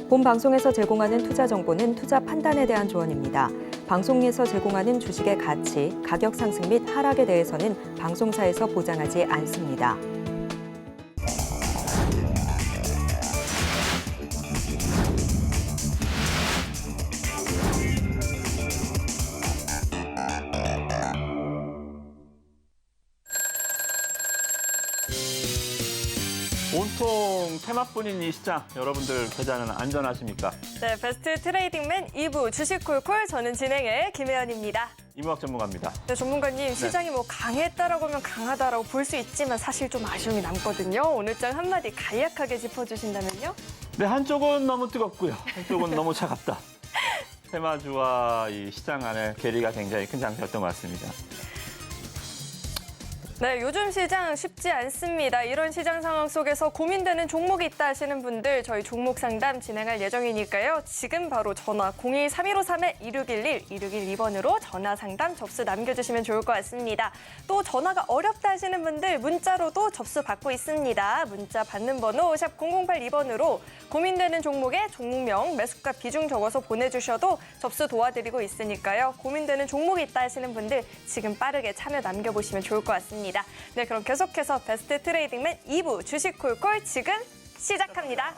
본 방송에서 제공하는 투자 정보는 투자 판단에 대한 조언입니다. 방송에서 제공하는 주식의 가치, 가격 상승 및 하락에 대해서는 방송사에서 보장하지 않습니다. 온통 테마뿐인 이 시장, 여러분들 계좌는 안전하십니까? 네, 베스트 트레이딩맨 2부 주식콜콜, 저는 진행의 김혜연입니다. 이무학 전문가입니다. 네, 전문가님, 시장이 뭐 강했다라고 하면 강하다라고 볼 수 있지만 사실 좀 아쉬움이 남거든요. 오늘 장 한마디 간략하게 짚어주신다면요? 네, 한쪽은 너무 뜨겁고요. 한쪽은 너무 차갑다. 테마주와 이 시장 안에 괴리가 굉장히 큰 장세였던 것 같습니다. 네, 요즘 시장 쉽지 않습니다. 이런 시장 상황 속에서 고민되는 종목이 있다 하시는 분들 저희 종목 상담 진행할 예정이니까요. 지금 바로 전화 02-3153-2611, 2612번으로 전화 상담 접수 남겨주시면 좋을 것 같습니다. 또 전화가 어렵다 하시는 분들 문자로도 접수 받고 있습니다. 문자 받는 번호 샵 0082번으로 고민되는 종목의 종목명, 매수가 비중 적어서 보내주셔도 접수 도와드리고 있으니까요. 고민되는 종목이 있다 하시는 분들 지금 빠르게 참여 남겨보시면 좋을 것 같습니다. 네, 그럼 계속해서 베스트 트레이딩맨 2부 주식콜콜 지금 시작합니다.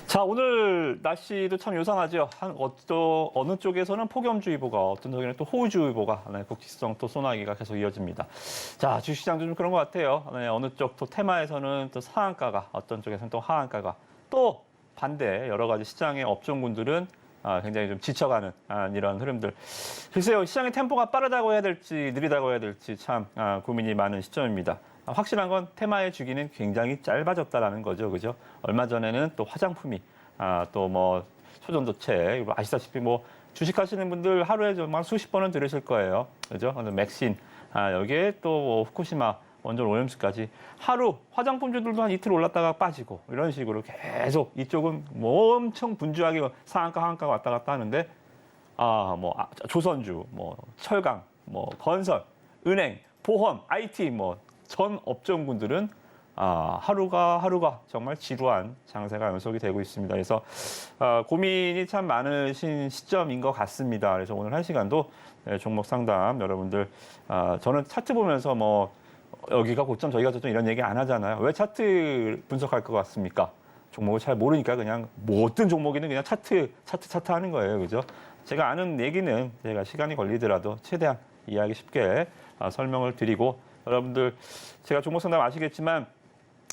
자, 오늘 날씨도 참 요상하죠. 어느 쪽에서는 폭염주의보가, 어떤 쪽에는 또 호우주의보가, 국지성 또 소나기가 계속 이어집니다. 자, 주식시장도 좀 그런 것 같아요. 어느 쪽 또 테마에서는 또 상한가가, 어떤 쪽에서는 또 하한가가, 또 반대 여러 가지 시장의 업종군들은 굉장히 좀 지쳐가는 이런 흐름들. 글쎄요, 시장의 템포가 빠르다고 해야 될지 느리다고 해야 될지 참 고민이 많은 시점입니다. 확실한 건 테마의 주기는 굉장히 짧아졌다라는 거죠, 그죠? 얼마 전에는 또 화장품이 또 뭐 소전도체 아시다시피 뭐 주식하시는 분들 하루에 정말 수십 번은 들으실 거예요, 그죠? 맥신 여기에 또 후쿠시마 원전 오염수까지 하루 화장품주들도 한 이틀 올랐다가 빠지고 이런 식으로 계속 이쪽은 뭐 엄청 분주하게 상한가 하한가가 왔다 갔다 하는데 조선주, 뭐 철강, 뭐 건설, 은행, 보험, IT 뭐 전 업종군들은 하루가 정말 지루한 장세가 연속이 되고 있습니다. 그래서 고민이 참 많으신 시점인 것 같습니다. 그래서 오늘 1시간도 종목 상담 여러분들 저는 차트 보면서 뭐 여기가 고점 저기가 저점 이런 얘기 안 하잖아요. 왜 차트 분석할 것 같습니까? 종목을 잘 모르니까 그냥 모든 종목이는 그냥 차트 하는 거예요. 그죠? 제가 아는 얘기는 제가 시간이 걸리더라도 최대한 이해하기 쉽게 설명을 드리고 여러분들 제가 종목 상담 아시겠지만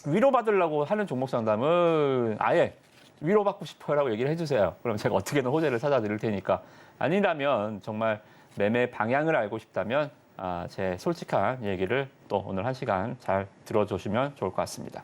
위로받으려고 하는 종목 상담은 아예 위로받고 싶어요라고 얘기를 해주세요. 그럼 제가 어떻게든 호재를 찾아드릴 테니까 아니라면 정말 매매 방향을 알고 싶다면 제 솔직한 얘기를 또 오늘 1시간 잘 들어주시면 좋을 것 같습니다.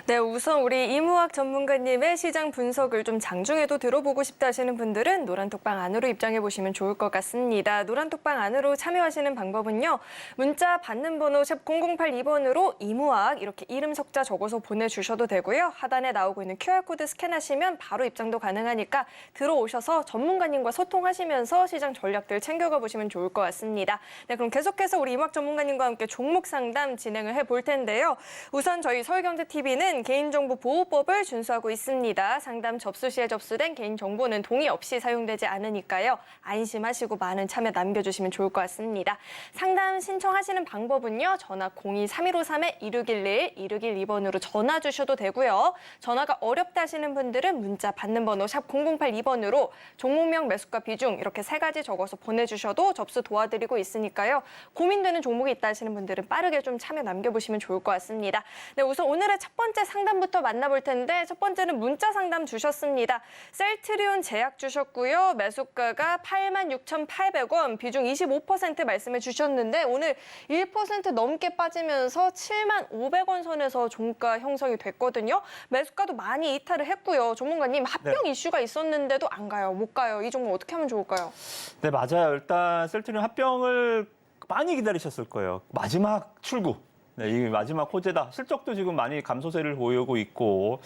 네, 우선 우리 이무학 전문가님의 시장 분석을 좀 장중에도 들어보고 싶다 하시는 분들은 노란톡방 안으로 입장해 보시면 좋을 것 같습니다. 노란톡방 안으로 참여하시는 방법은요. 문자 받는 번호 샵 0082번으로 이무학 이렇게 이름 석자 적어서 보내주셔도 되고요. 하단에 나오고 있는 QR코드 스캔하시면 바로 입장도 가능하니까 들어오셔서 전문가님과 소통하시면서 시장 전략들 챙겨가 보시면 좋을 것 같습니다. 네, 그럼 계속해서 우리 이무학 전문가님과 함께 종목 상담 진행을 해볼 텐데요. 우선 저희 서울경제TV는 개인정보보호법을 준수하고 있습니다. 상담 접수 시에 접수된 개인정보는 동의 없이 사용되지 않으니까요. 안심하시고 많은 참여 남겨주시면 좋을 것 같습니다. 상담 신청하시는 방법은요. 전화 02-3153-2611, 2612번으로 전화 주셔도 되고요. 전화가 어렵다 하시는 분들은 문자 받는 번호 샵 0082번으로 종목명, 매수가, 비중 이렇게 3가지 적어서 보내주셔도 접수 도와드리고 있으니까요. 고민되는 종목이 있다 하시는 분들은 빠르게 좀 참여 남겨보시면 좋을 것 같습니다. 네, 우선 오늘의 첫 번째 상담부터 만나볼 텐데 첫 번째는 문자 상담 주셨습니다. 셀트리온 제약 주셨고요. 매수가가 86,800원, 비중 25% 말씀해 주셨는데 오늘 1% 넘게 빠지면서 7500원 선에서 종가 형성이 됐거든요. 매수가도 많이 이탈을 했고요. 전문가님, 합병 이슈가 있었는데도 안 가요, 못 가요. 이 종목 어떻게 하면 좋을까요? 네, 맞아요. 일단 셀트리온 합병을 많이 기다리셨을 거예요. 마지막 출구. 네, 이 마지막 호재다. 실적도 지금 많이 감소세를 보이고 있고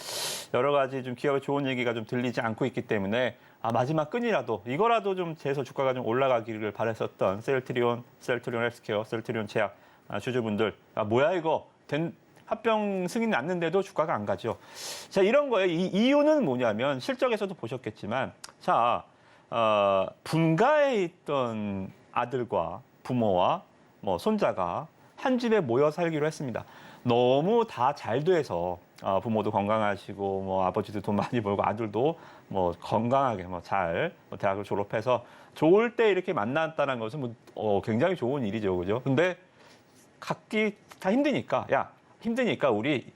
여러 가지 좀 기업의 좋은 얘기가 좀 들리지 않고 있기 때문에 마지막 끈이라도 이거라도 좀 재서 주가가 좀 올라가기를 바랬었던 셀트리온 헬스케어, 셀트리온 제약 주주분들 뭐야 이거 합병 승인 났는데도 주가가 안 가죠. 자, 이런 거예요. 이 이유는 뭐냐면 실적에서도 보셨겠지만 분가에 있던 아들과 부모와 손자가 한 집에 모여 살기로 했습니다. 너무 다 잘 돼서 부모도 건강하시고 아버지도 돈 많이 벌고 아들도 건강하게 잘 대학을 졸업해서 좋을 때 이렇게 만났다는 것은 굉장히 좋은 일이죠, 그죠? 근데 각기 다 힘드니까 우리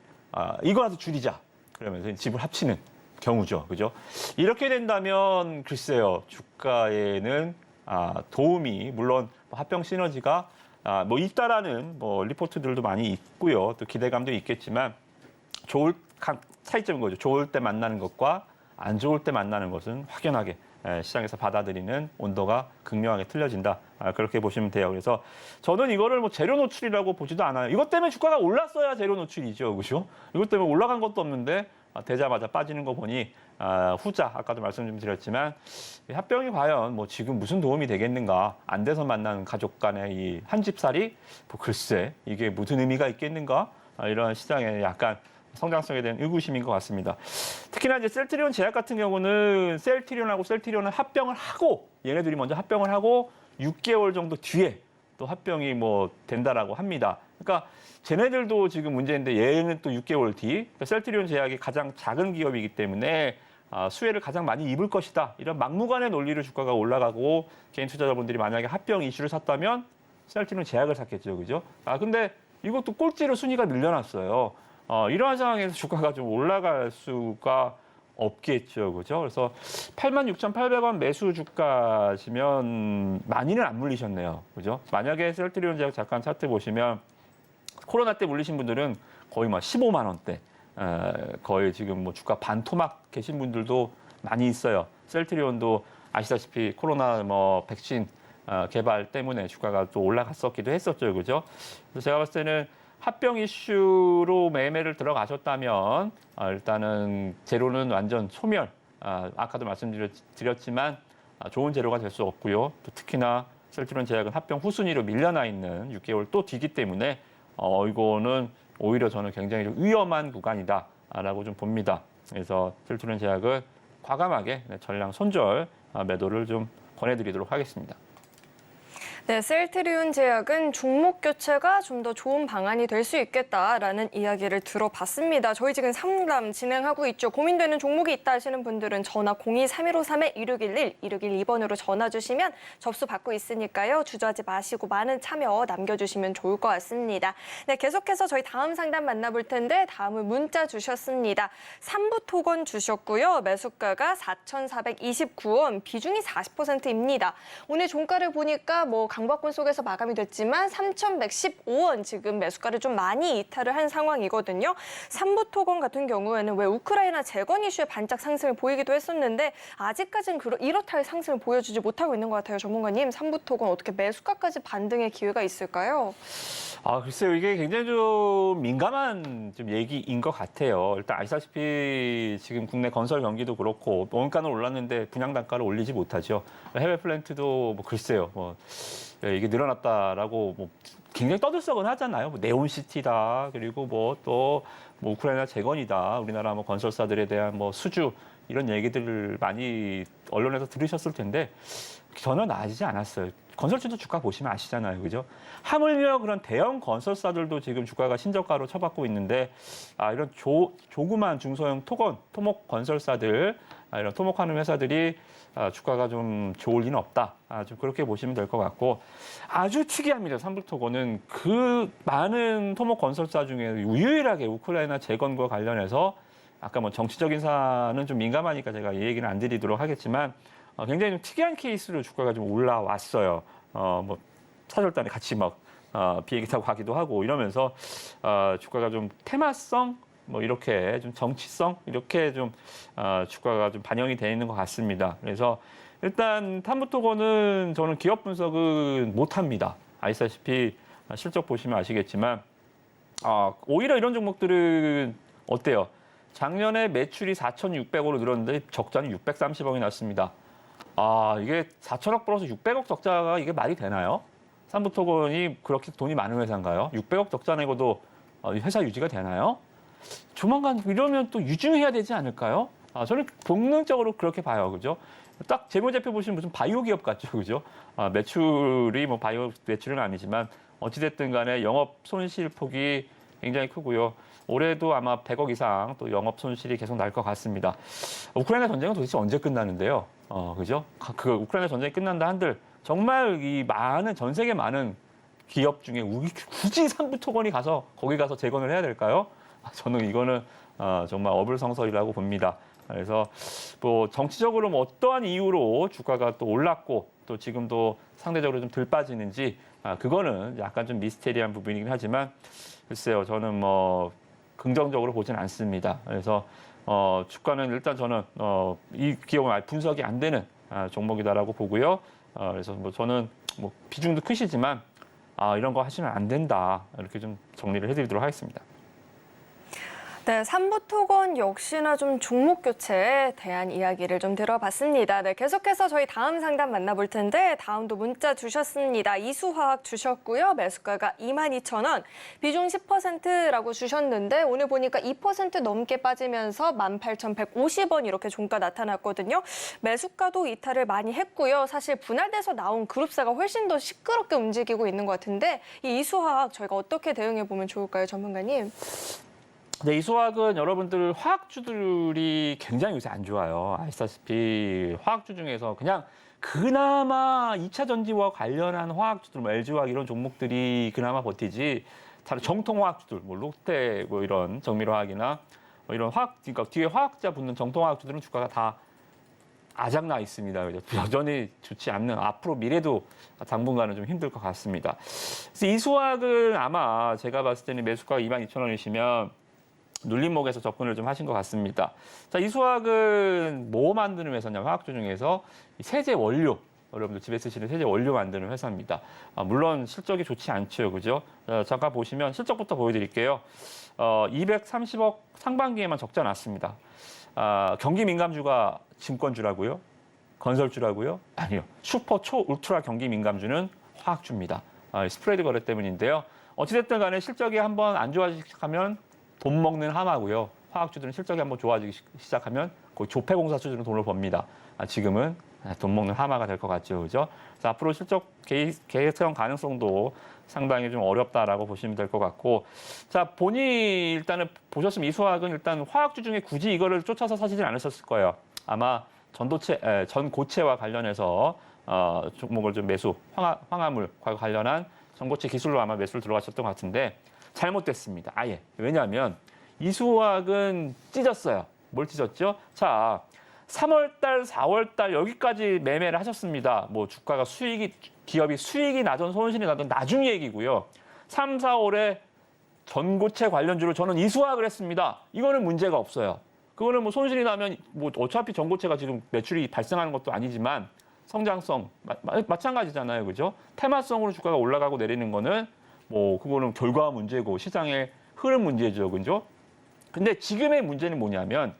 이거라도 줄이자. 그러면서 집을 합치는 경우죠, 그죠? 이렇게 된다면 글쎄요, 주가에는 도움이 물론 합병 시너지가 있다라는 리포트들도 많이 있고요. 또 기대감도 있겠지만 차이점인 거죠. 좋을 때 만나는 것과 안 좋을 때 만나는 것은 확연하게 시장에서 받아들이는 온도가 극명하게 틀려진다. 그렇게 보시면 돼요. 그래서 저는 이거를 재료 노출이라고 보지도 않아요. 이것 때문에 주가가 올랐어야 재료 노출이죠, 그렇죠? 이것 때문에 올라간 것도 없는데 되자마자 빠지는 거 보니 후자, 아까도 말씀 좀 드렸지만 합병이 과연 지금 무슨 도움이 되겠는가? 안 돼서 만나는 가족 간의 이 한 집살이 글쎄 이게 무슨 의미가 있겠는가? 이런 시장에 약간 성장성에 대한 의구심인 것 같습니다. 특히나 이제 셀트리온 제약 같은 경우는 셀트리온은 합병을 하고 얘네들이 먼저 합병을 하고 6개월 정도 뒤에 또 합병이 된다라고 합니다. 그러니까 쟤네들도 지금 문제인데 얘는 또 6개월 뒤. 그러니까 셀트리온 제약이 가장 작은 기업이기 때문에 수혜를 가장 많이 입을 것이다. 이런 막무가내 논리로 주가가 올라가고 개인 투자자분들이 만약에 합병 이슈를 샀다면 셀트리온 제약을 샀겠죠, 그죠? 근데 이것도 꼴찌로 순위가 늘려놨어요. 이러한 상황에서 주가가 좀 올라갈 수가 없겠죠, 그죠? 그래서 86,800원 매수 주가시면 많이는 안 물리셨네요, 그죠? 만약에 셀트리온 제약 잠깐 차트 보시면 코로나 때 물리신 분들은 거의 15만 원대, 거의 지금 주가 반토막 계신 분들도 많이 있어요. 셀트리온도 아시다시피 코로나 백신 개발 때문에 주가가 또 올라갔었기도 했었죠, 그죠? 그래서 제가 봤을 때는 합병 이슈로 매매를 들어가셨다면 일단은 재료는 완전 소멸. 아까도 말씀드렸지만 좋은 재료가 될 수 없고요. 또 특히나 셀트리온 제약은 합병 후순위로 밀려나 있는 6개월 또 뒤기 때문에 이거는 오히려 저는 굉장히 좀 위험한 구간이다라고 좀 봅니다. 그래서 셀트리온 제약은 과감하게 전량 손절 매도를 좀 권해드리도록 하겠습니다. 네, 셀트리온 제약은 종목 교체가 좀 더 좋은 방안이 될 수 있겠다라는 이야기를 들어봤습니다. 저희 지금 상담 진행하고 있죠. 고민되는 종목이 있다 하시는 분들은 전화 02-3153-2611, 2612번으로 전화 주시면 접수 받고 있으니까요. 주저하지 마시고 많은 참여 남겨주시면 좋을 것 같습니다. 네, 계속해서 저희 다음 상담 만나볼 텐데 다음은 문자 주셨습니다. 삼부토건 주셨고요. 매수가가 4,429원, 비중이 40%입니다. 오늘 종가를 보니까 강박권 속에서 마감이 됐지만 3,115원 지금 매수가를 좀 많이 이탈을 한 상황이거든요. 삼부토건 같은 경우에는 왜 우크라이나 재건 이슈에 반짝 상승을 보이기도 했었는데 아직까지는 이렇다 할 상승을 보여주지 못하고 있는 것 같아요. 전문가님, 삼부토건 어떻게 매수가까지 반등의 기회가 있을까요? 글쎄요. 이게 굉장히 좀 민감한 좀 얘기인 것 같아요. 일단 아시다시피 지금 국내 건설 경기도 그렇고 원가는 올랐는데 분양 단가를 올리지 못하죠. 해외 플랜트도 뭐 글쎄요. 이게 늘어났다라고 뭐 굉장히 떠들썩은 하잖아요. 뭐 네온시티다. 그리고 뭐 또 뭐 우크라이나 재건이다. 우리나라 뭐 건설사들에 대한 뭐 수주 이런 얘기들을 많이 언론에서 들으셨을 텐데 전혀 나아지지 않았어요. 건설주도 주가 보시면 아시잖아요. 그죠? 하물며 그런 대형 건설사들도 지금 주가가 신저가로 쳐받고 있는데 이런 조그만 중소형 토목 건설사들, 이런 토목하는 회사들이 주가가 좀 좋을 리는 없다. 좀 그렇게 보시면 될 것 같고 아주 특이합니다. 삼부토건은 그 많은 토목 건설사 중에 유일하게 우크라이나 재건과 관련해서 아까 뭐 정치적인 사안은 좀 민감하니까 제가 이 얘기는 안 드리도록 하겠지만 굉장히 좀 특이한 케이스로 주가가 좀 올라왔어요. 뭐 사절단에 같이 막 비행기 타고 가기도 하고 이러면서 주가가 좀 테마성 뭐 이렇게 좀 정치성 이렇게 좀 주가가 좀 반영이 되어 있는 것 같습니다. 그래서 일단 삼부토건은 저는 기업 분석은 못합니다. 아시다시피 실적 보시면 아시겠지만 오히려 이런 종목들은 어때요? 작년에 매출이 4,600억으로 늘었는데 적자는 630억이 났습니다. 이게 4천억 플러스 600억 적자가 이게 말이 되나요? 삼부토건이 그렇게 돈이 많은 회사인가요? 600억 적자 내고도 회사 유지가 되나요? 조만간 이러면 또 유증해야 되지 않을까요? 저는 본능적으로 그렇게 봐요. 그죠? 딱 재무제표 보시면 무슨 바이오 기업 같죠. 그죠? 매출이 뭐 바이오 매출은 아니지만 어찌됐든 간에 영업 손실 폭이 굉장히 크고요. 올해도 아마 100억 이상 또 영업 손실이 계속 날 것 같습니다. 우크라이나 전쟁은 도대체 언제 끝나는데요? 그죠? 그 우크라이나 전쟁이 끝난다 한들 정말 이 많은 전 세계 많은 기업 중에 굳이 삼부토건이 거기 가서 재건을 해야 될까요? 저는 이거는 정말 어불성설이라고 봅니다. 그래서 뭐 정치적으로 뭐 어떠한 이유로 주가가 또 올랐고 또 지금도 상대적으로 좀 덜 빠지는지 그거는 약간 좀 미스테리한 부분이긴 하지만 글쎄요, 저는 뭐 긍정적으로 보진 않습니다. 그래서 주가는 일단 저는 이 기업은 아직 분석이 안 되는 종목이다라고 보고요. 그래서 뭐 저는 뭐 비중도 크시지만 이런 거 하시면 안 된다 이렇게 좀 정리를 해드리도록 하겠습니다. 네, 삼부토건 역시나 좀 종목 교체에 대한 이야기를 좀 들어봤습니다. 네, 계속해서 저희 다음 상담 만나볼 텐데 다음도 문자 주셨습니다. 이수화학 주셨고요. 매수가가 22,000원, 비중 10%라고 주셨는데 오늘 보니까 2% 넘게 빠지면서 18,150원 이렇게 종가 나타났거든요. 매수가도 이탈을 많이 했고요. 사실 분할돼서 나온 그룹사가 훨씬 더 시끄럽게 움직이고 있는 것 같은데 이 이수화학 저희가 어떻게 대응해 보면 좋을까요, 전문가님? 네, 이수화학은 여러분들 화학주들이 굉장히 요새 안 좋아요. 아시다시피 화학주 중에서 그냥 그나마 2차 전지와 관련한 화학주들, 뭐 LG화학 이런 종목들이 그나마 버티지 다른 정통 화학주들, 뭐 롯데 뭐 이런 정밀화학이나 뭐 이런 그러니까 뒤에 화학자 붙는 정통 화학주들은 주가가 다 아작나 있습니다. 여전히 좋지 않는 앞으로 미래도 당분간은 좀 힘들 것 같습니다. 그래서 이수화학은 아마 제가 봤을 때는 매수가가 22,000원이시면 눌림목에서 접근을 좀 하신 것 같습니다. 자, 이수화학은 뭐 만드는 회사냐면 화학주 중에서 세제 원료, 여러분들 집에 쓰시는 세제 원료 만드는 회사입니다. 물론 실적이 좋지 않죠, 그죠? 잠깐 보시면 실적부터 보여드릴게요. 230억 상반기에만 적자 났습니다. 경기 민감주가 증권주라고요? 건설주라고요? 아니요. 슈퍼 초 울트라 경기 민감주는 화학주입니다. 스프레드 거래 때문인데요. 어찌됐든 간에 실적이 한번 안 좋아지기 시작하면 돈 먹는 하마고요. 화학주들은 실적이 한번 좋아지기 시작하면 거의 조폐공사 수준으로 돈을 법니다. 지금은 돈 먹는 하마가 될 것 같죠, 그죠? 그래서 앞으로 실적 개선 가능성도 상당히 좀 어렵다라고 보시면 될 것 같고, 자 본인이 일단은 보셨으면 이수화학은 일단 화학주 중에 굳이 이거를 쫓아서 사시진 않으셨을 거예요. 아마 전고체와 관련해서 종목을 좀 매수, 황화물과 관련한 전고체 기술로 아마 매수를 들어가셨던 것 같은데. 잘못됐습니다. 아예. 왜냐하면 이수화학은 찢었어요. 뭘 찢었죠? 자, 3월 달, 4월 달 여기까지 매매를 하셨습니다. 뭐 주가가 수익이 기업이 수익이 나든 손실이 나든 나중 얘기고요. 3, 4월에 전고체 관련주를 저는 이수화학을 했습니다. 이거는 문제가 없어요. 그거는 뭐 손실이 나면 뭐 어차피 전고체가 지금 매출이 발생하는 것도 아니지만 성장성 마찬가지잖아요, 그죠? 테마성으로 주가가 올라가고 내리는 거는 뭐 그거는 결과 문제고 시장의 흐름 문제죠, 그죠? 근데 지금의 문제는 뭐냐면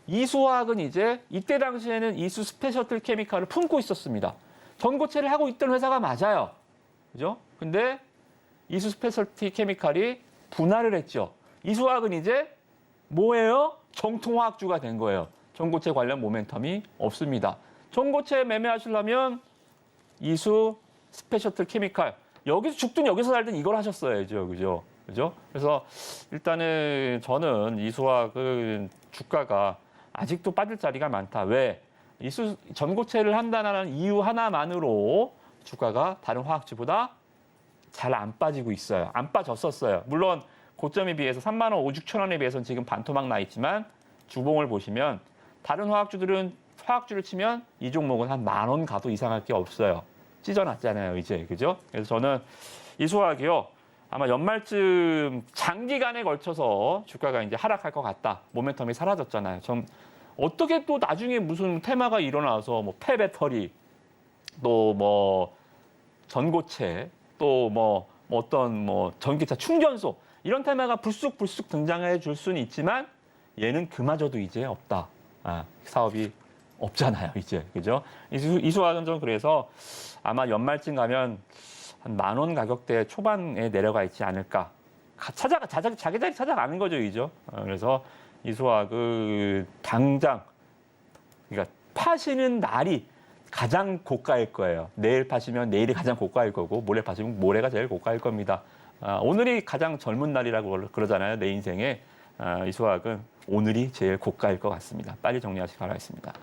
이수화학은 이제 이때 당시에는 이수 스페셜티 케미칼을 품고 있었습니다. 전고체를 하고 있던 회사가 맞아요, 그죠? 근데 이수 스페셜티 케미칼이 분할을 했죠. 이수화학은 이제 뭐예요? 정통화학주가 된 거예요. 전고체 관련 모멘텀이 없습니다. 전고체 매매하시려면 이수 스페셜티 케미칼 여기서 죽든 여기서 살든 이걸 하셨어야죠, 그죠? 그죠? 그래서 일단은 저는 이수화학은 주가가 아직도 빠질 자리가 많다. 왜? 이수 전고체를 한다는 이유 하나만으로 주가가 다른 화학주보다 잘 안 빠지고 있어요. 안 빠졌었어요. 물론 고점에 비해서 3만 원, 5, 6천 원에 비해서는 지금 반토막 나 있지만 주봉을 보시면 다른 화학주들은 화학주를 치면 이 종목은 한 10,000원 가도 이상할 게 없어요. 찢어놨잖아요, 이제. 그죠? 그래서 저는 이수화학이요. 아마 연말쯤 장기간에 걸쳐서 주가가 이제 하락할 것 같다. 모멘텀이 사라졌잖아요. 좀 어떻게 또 나중에 무슨 테마가 일어나서 뭐 폐배터리, 또 뭐 전고체, 또 뭐 어떤 뭐 전기차 충전소 이런 테마가 불쑥 등장해 줄 수는 있지만 얘는 그마저도 이제 없다. 사업이 없잖아요, 이제. 그죠? 이수화학은 좀 그래서 아마 연말쯤 가면 한 10,000원 가격대 초반에 내려가 있지 않을까. 자기 자리 찾아가는 거죠, 이죠. 그래서 이수화학은 당장, 그러니까 파시는 날이 가장 고가일 거예요. 내일 파시면 내일이 가장 고가일 거고, 모레 파시면 모레가 제일 고가일 겁니다. 오늘이 가장 젊은 날이라고 그러잖아요, 내 인생에. 이수화학은 오늘이 제일 고가일 것 같습니다. 빨리 정리하시기 바라겠습니다.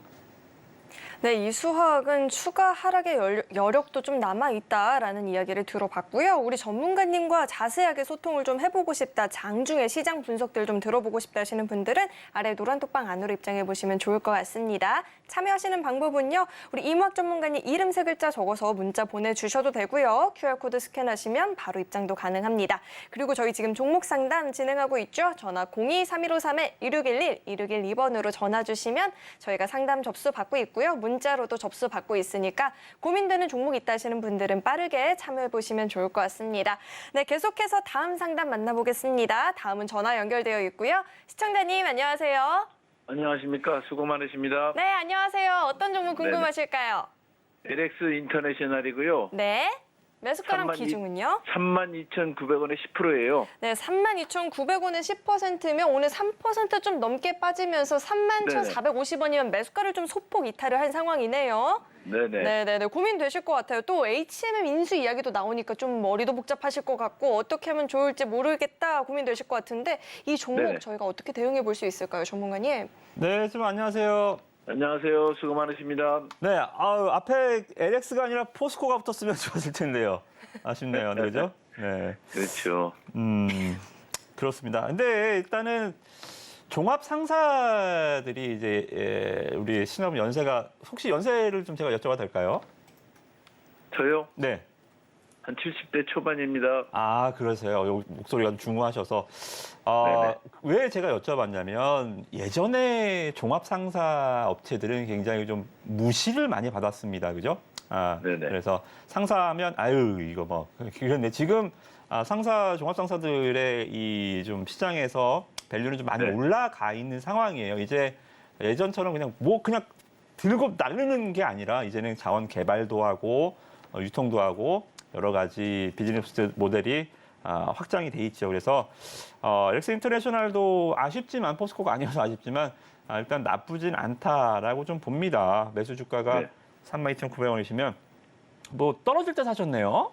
네, 이수화학은 추가 하락의 여력도 좀 남아있다라는 이야기를 들어봤고요. 우리 전문가님과 자세하게 소통을 좀 해보고 싶다, 장중에 시장 분석들 좀 들어보고 싶다 하시는 분들은 아래 노란 톡방 안으로 입장해 보시면 좋을 것 같습니다. 참여하시는 방법은요. 우리 이무학 전문가님 이름 세 글자 적어서 문자 보내주셔도 되고요. QR코드 스캔하시면 바로 입장도 가능합니다. 그리고 저희 지금 종목 상담 진행하고 있죠. 전화 02-3153-1611, 1612번으로 전화 주시면 저희가 상담 접수 받고 있고요. 문자로도 접수 받고 있으니까 고민되는 종목 있다 하시는 분들은 빠르게 참여해 보시면 좋을 것 같습니다. 네, 계속해서 다음 상담 만나보겠습니다. 다음은 전화 연결되어 있고요. 시청자님 안녕하세요. 안녕하십니까. 수고 많으십니다. 네, 안녕하세요. 어떤 종목 궁금하실까요? LX 인터내셔널이고요. 네. 매수가랑 기준은요? 32,900원에 10%예요. 네, 32,900원에 10%면 오늘 3% 좀 넘게 빠지면서 31,450원이면 매수가를 좀 소폭 이탈을 한 상황이네요. 네네. 고민되실 것 같아요. 또 HMM 인수 이야기도 나오니까 좀 머리도 복잡하실 것 같고 어떻게 하면 좋을지 모르겠다 고민되실 것 같은데 이 종목 네네. 저희가 어떻게 대응해 볼 수 있을까요, 전문가님? 네, 좀 안녕하세요. 안녕하세요. 수고 많으십니다. 네, 앞에 LX가 아니라 포스코가 붙었으면 좋았을 텐데요. 아쉽네요, 네, 그죠? 네. 그렇죠. 그렇습니다. 근데 일단은 종합 상사들이 이제 우리 신업 연세가 혹시 연세를 좀 제가 여쭤봐도 될까요? 저요? 네. 한 70대 초반입니다. 아, 그러세요. 목소리가 좀 중후하셔서. 네네. 왜 제가 여쭤봤냐면 예전에 종합 상사 업체들은 굉장히 좀 무시를 많이 받았습니다. 그죠? 네네. 그래서 상사하면 아유, 이거 뭐 그런데 지금 상사 종합 상사들의 이 좀 시장에서 밸류는 좀 많이 네. 올라가 있는 상황이에요. 이제 예전처럼 그냥 들고 나르는 게 아니라 이제는 자원 개발도 하고 유통도 하고 여러 가지 비즈니스 모델이 확장이 돼 있죠. 그래서 LX 인터내셔널도 아쉽지만 포스코가 아니어서 아쉽지만 일단 나쁘진 않다라고 좀 봅니다. 매수 주가가 네. 32,900원이시면 뭐 떨어질 때 사셨네요.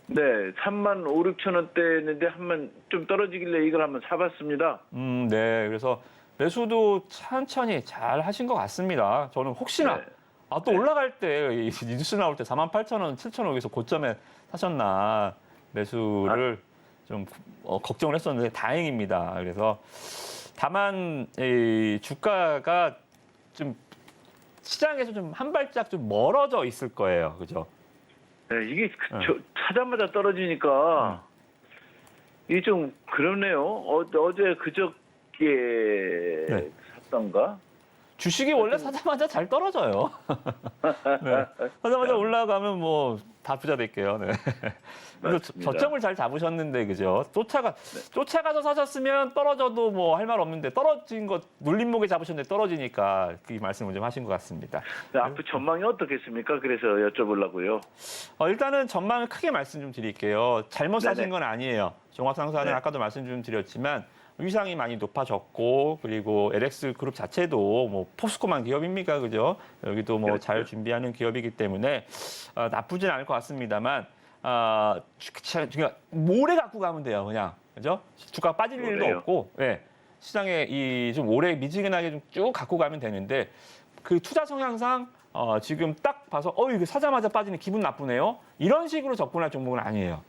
네, 3만 5, 6천 원대였는데 한번 좀 떨어지길래 이걸 한번 사봤습니다. 네. 그래서 매수도 천천히 잘 하신 것 같습니다. 저는 혹시나 네. 또 올라갈 때 이 뉴스 나올 때 48,000원, 7,000원 여기서 고점에 사셨나 매수를 좀 걱정을 했었는데 다행입니다. 그래서 다만 이 주가가 좀 시장에서 좀 한 발짝 좀 멀어져 있을 거예요. 그죠? 네, 이게 사자마자 떨어지니까 이게 좀 그러네요. 어제 그저께 네. 샀던가? 주식이 원래 사자마자 잘 떨어져요. 네. 사자마자 올라가면 뭐 다 부자 될게요. 네. 그래서 맞습니다. 저점을 잘 잡으셨는데 그죠? 쫓아가서 사셨으면 떨어져도 뭐 할 말 없는데 떨어진 거 눌림목에 잡으셨는데 떨어지니까 그 말씀을 좀 하신 것 같습니다. 네, 앞으로 전망이 어떻겠습니까? 그래서 여쭤보려고요. 일단은 전망을 크게 말씀 좀 드릴게요. 잘못 사신 네네. 건 아니에요. 종합상사는 네. 아까도 말씀 좀 드렸지만 위상이 많이 높아졌고 그리고 LX 그룹 자체도 뭐 포스코만 기업입니까, 그죠? 여기도 뭐 잘 그렇죠. 준비하는 기업이기 때문에 나쁘진 않을 것 같습니다만 그러니까 모래 갖고 가면 돼요, 그냥 그죠? 주가 빠질 일도 모래요? 없고, 네. 시장에 이 좀 오래 미지근하게 좀 쭉 갖고 가면 되는데 그 투자 성향상 지금 딱 봐서 이거 사자마자 빠지니 기분 나쁘네요. 이런 식으로 접근할 종목은 아니에요.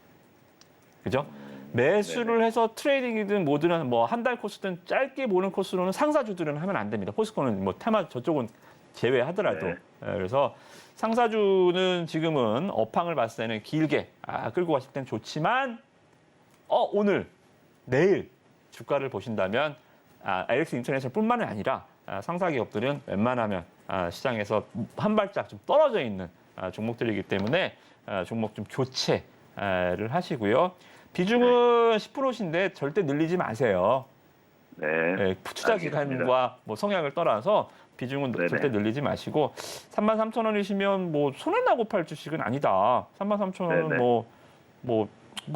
그죠? 매수를 해서 트레이딩이든 뭐든 뭐 한 달 코스든 짧게 보는 코스로는 상사주들은 하면 안 됩니다. 포스코는 뭐 테마 저쪽은 제외하더라도. 네. 그래서 상사주는 지금은 업황을 봤을 때는 길게 끌고 가실 땐 좋지만 오늘 내일 주가를 보신다면 LX 인터내셔널뿐만이 아니라 상사 기업들은 웬만하면 시장에서 한 발짝 좀 떨어져 있는 종목들이기 때문에 종목 좀 교체를 하시고요. 비중은 10%인데 절대 늘리지 마세요. 네. 네, 투자 알겠습니다. 기간과 뭐 성향을 떠나서 비중은 네네. 절대 늘리지 마시고 33,000원이시면 뭐 손해 나고 팔 주식은 아니다. 33,000원은 네네. 뭐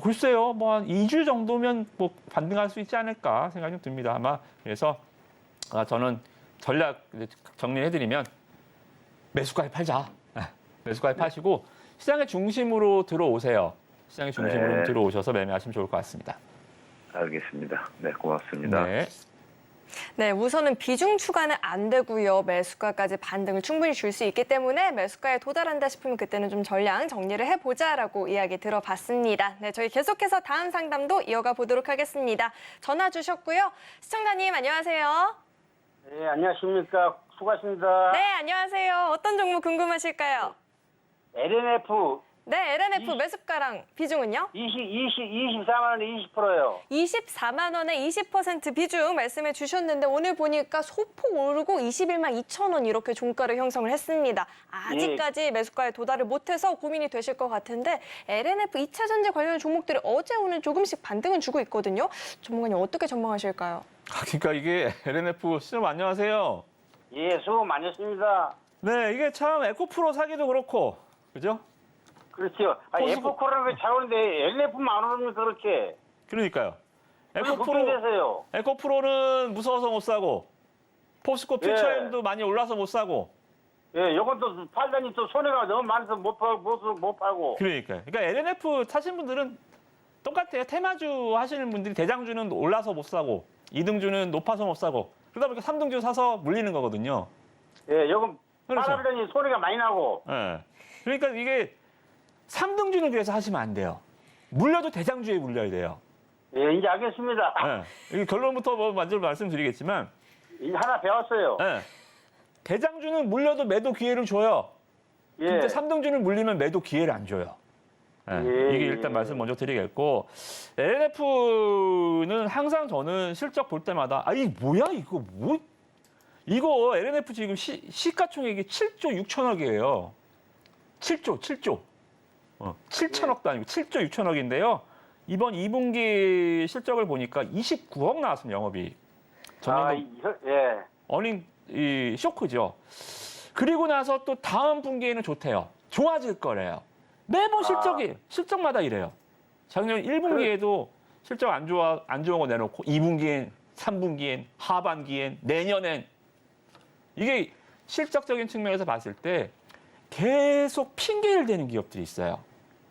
글쎄요. 뭐 한 2주 정도면 뭐 반등할 수 있지 않을까 생각이 좀 듭니다. 아마 그래서 저는 전략 정리해드리면 매수가에 팔자. 매수가에 파시고 시장의 중심으로 들어오세요. 시장의 중심으로 네. 들어오셔서 매매하시면 좋을 것 같습니다. 알겠습니다. 네, 고맙습니다. 네. 네, 우선은 비중 추가는 안 되고요. 매수가까지 반등을 충분히 줄 수 있기 때문에 매수가에 도달한다 싶으면 그때는 좀 전량 정리를 해보자라고 이야기 들어봤습니다. 네, 저희 계속해서 다음 상담도 이어가 보도록 하겠습니다. 전화 주셨고요. 시청자님 안녕하세요. 네, 안녕하십니까. 수고하십니다. 네, 안녕하세요. 어떤 종목 궁금하실까요? LNF 네, LNF 매수가랑 비중은요? 24만 원에 20%예요. 24만 원에 20% 비중 말씀해 주셨는데 오늘 보니까 소폭 오르고 21만 2천 원 이렇게 종가를 형성을 했습니다. 아직까지 매수가에 도달을 못해서 고민이 되실 것 같은데 LNF 2차 전지 관련 종목들이 어제 오늘 조금씩 반등을 주고 있거든요. 전문가님 어떻게 전망하실까요? 그러니까 이게 LNF 시험 안녕하세요. 예, 수고 많으십니다. 네, 이게 참 에코프로 사기도 그렇고, 그죠? 그렇죠. 에코코라는 게 잘 오는데 LNF만 안 오르면 그렇게. 그러니까요. 왜 걱정되세요? 에코프로는 무서워서 못 사고, 포스코 예. 퓨처엠도 많이 올라서 못 사고. 예, 요건 또 팔다니 또 손해가 너무 많아서 못 팔고. 그러니까요. 그러니까 LNF 사신 분들은 똑같아요. 테마주 하시는 분들이 대장주는 올라서 못 사고, 2등주는 높아서 못 사고, 그러다 보니까 3등주 사서 물리는 거거든요. 예, 요건 그렇죠. 팔다니 손해가 많이 나고. 예. 그러니까 이게 3등주는 그래서 하시면 안 돼요. 물려도 대장주에 물려야 돼요. 예, 이제 알겠습니다. 예. 이게 결론부터 뭐 먼저 말씀드리겠지만, 이제 하나 배웠어요. 예. 대장주는 물려도 매도 기회를 줘요. 예. 근데 3등주는 물리면 매도 기회를 안 줘요. 예. 예, 이게 일단 말씀 먼저 드리겠고, LNF는 항상 저는 실적 볼 때마다 이 뭐야 이거 뭐 이거 LNF 지금 시가총액이 7조 6천억이에요. 7조. 7천억도 아니고 7조 6천억인데요. 이번 2분기 실적을 보니까 29억 나왔습니다, 영업이익. 예. 어닝 쇼크죠. 그리고 나서 또 다음 분기에는 좋대요. 좋아질 거래요. 매번 실적마다 이래요. 작년 1분기에도 실적 안 좋은 거 내놓고 2분기엔, 3분기엔, 하반기엔, 내년엔 이게 실적적인 측면에서 봤을 때 계속 핑계를 대는 기업들이 있어요.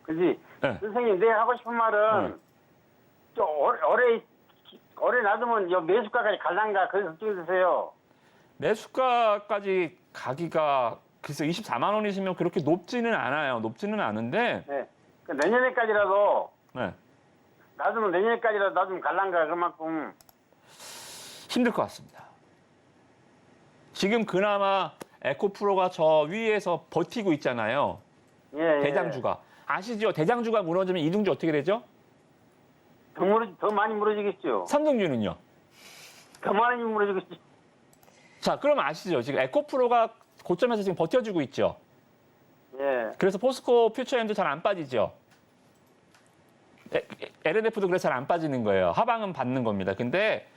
그지. 네. 선생님, 내가 하고 싶은 말은 좀 오래 놔두면 요 매수가까지 갈란가 그래서 걱정되세요. 매수가까지 가기가 글쎄 24만 원이시면 그렇게 높지는 않아요. 높지는 않은데 네. 그 내년에까지라도 네, 놔두면 내년에까지라도 놔두면 갈란가 그만큼. 힘들 것 같습니다. 지금 그나마 에코프로가 저 위에서 버티고 있잖아요. 예, 예. 대장주가. 아시죠? 대장주가 무너지면 이등주 어떻게 되죠? 더 많이 무너지겠죠. 삼등주는요? 더 많이 무너지겠죠. 자, 그럼 아시죠? 지금 에코프로가 고점에서 지금 버텨주고 있죠. 예. 그래서 포스코 퓨처엠도 잘 안 빠지죠. LNF도 그래서 잘 안 빠지는 거예요. 하방은 받는 겁니다. 근데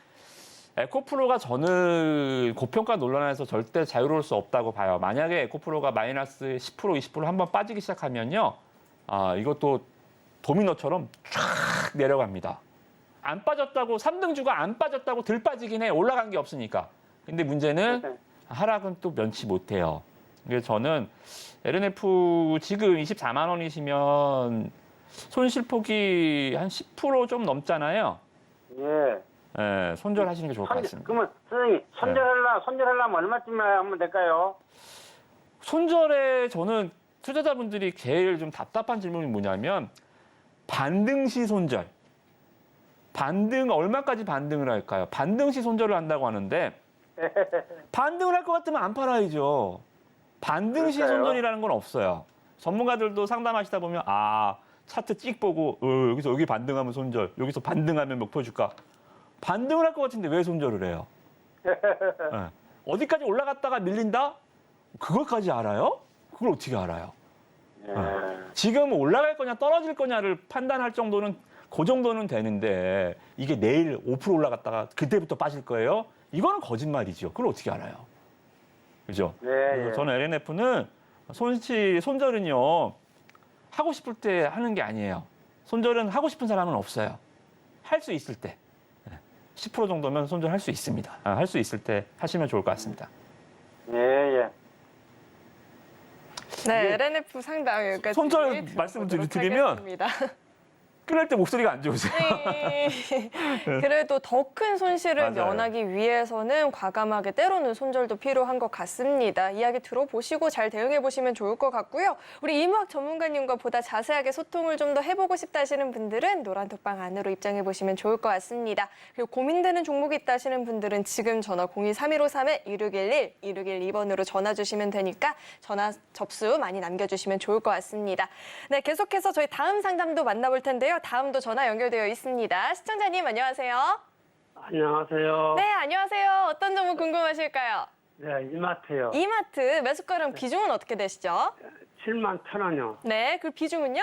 에코프로가 저는 고평가 논란에서 절대 자유로울 수 없다고 봐요. 만약에 에코프로가 마이너스 10%, 20% 한번 빠지기 시작하면요. 이것도 도미노처럼 쫙 내려갑니다. 안 빠졌다고, 3등주가 안 빠졌다고 들 빠지긴 해. 올라간 게 없으니까. 근데 문제는 하락은 또 면치 못해요. 그래서 저는 LNF 지금 24만 원이시면 손실폭이 한 10% 좀 넘잖아요. 예. 예, 손절하시는 게 좋을 것 같습니다. 그러면 선생님 손절하려면 얼마쯤 하면 될까요? 손절에 저는 투자자분들이 제일 좀 답답한 질문이 뭐냐면 반등 시 손절. 얼마까지 반등을 할까요? 반등 시 손절을 한다고 하는데 반등을 할 것 같으면 안 팔아야죠. 반등 시 그럴까요? 손절이라는 건 없어요. 전문가들도 상담하시다 보면 차트 찍 보고 여기서 여기 반등하면 손절, 여기서 반등하면 목표 주가. 반등을 할 것 같은데 왜 손절을 해요? 네. 어디까지 올라갔다가 밀린다? 그것까지 알아요? 그걸 어떻게 알아요? 예. 지금 올라갈 거냐 떨어질 거냐를 판단할 정도는 그 정도는 되는데 이게 내일 5% 올라갔다가 그때부터 빠질 거예요? 이거는 거짓말이죠. 그걸 어떻게 알아요? 그죠? 네, 그래서 예. 저는 LNF는 손절은요 하고 싶을 때 하는 게 아니에요. 손절은 하고 싶은 사람은 없어요. 할 수 있을 때 10% 정도면 손절할 수 있습니다. 할 수 있을 때 하시면 좋을 것 같습니다. 예, 예. 네, LNF 상담 여기까지 손절 말씀을 드리도록 드리면 하겠습니다. 끊을 때 목소리가 안 좋으세요. 네. 그래도 더 큰 손실을 맞아요. 면하기 위해서는 과감하게 때로는 손절도 필요한 것 같습니다. 이야기 들어보시고 잘 대응해 보시면 좋을 것 같고요. 우리 이무학 전문가님과 보다 자세하게 소통을 좀 더 해보고 싶다 하시는 분들은 노란톡방 안으로 입장해 보시면 좋을 것 같습니다. 그리고 고민되는 종목이 있다 하시는 분들은 지금 전화 02-3153-2611, 2612번으로 전화 주시면 되니까 전화 접수 많이 남겨주시면 좋을 것 같습니다. 네, 계속해서 저희 다음 상담도 만나볼 텐데요. 다음도 전화 연결되어 있습니다. 시청자님 안녕하세요. 안녕하세요. 네, 안녕하세요. 어떤 점은 궁금하실까요? 네, 이마트요. 이마트 매수가랑 비중은 어떻게 되시죠? 71,000원이요. 네, 그 비중은요?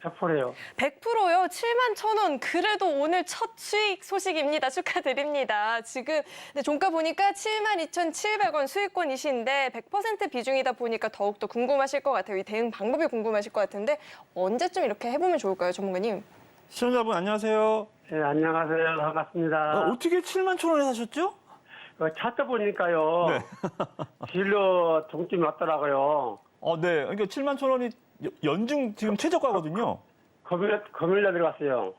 100%요. 100%요. 71,000원. 그래도 오늘 첫 수익 소식입니다. 축하드립니다. 지금 종가 보니까 72,700원 수익권이신데 100% 비중이다 보니까 더욱더 궁금하실 것 같아요. 이 대응 방법이 궁금하실 것 같은데 언제쯤 이렇게 해보면 좋을까요, 전문가님? 시청자분 안녕하세요. 네, 안녕하세요. 반갑습니다. 어떻게 71,000원에 사셨죠? 차트 보니까요. 네. 진로 종점이 왔더라고요. 네. 그러니까 71,000원이 연중 지금 최저가거든요. 금일날 들어갔어요.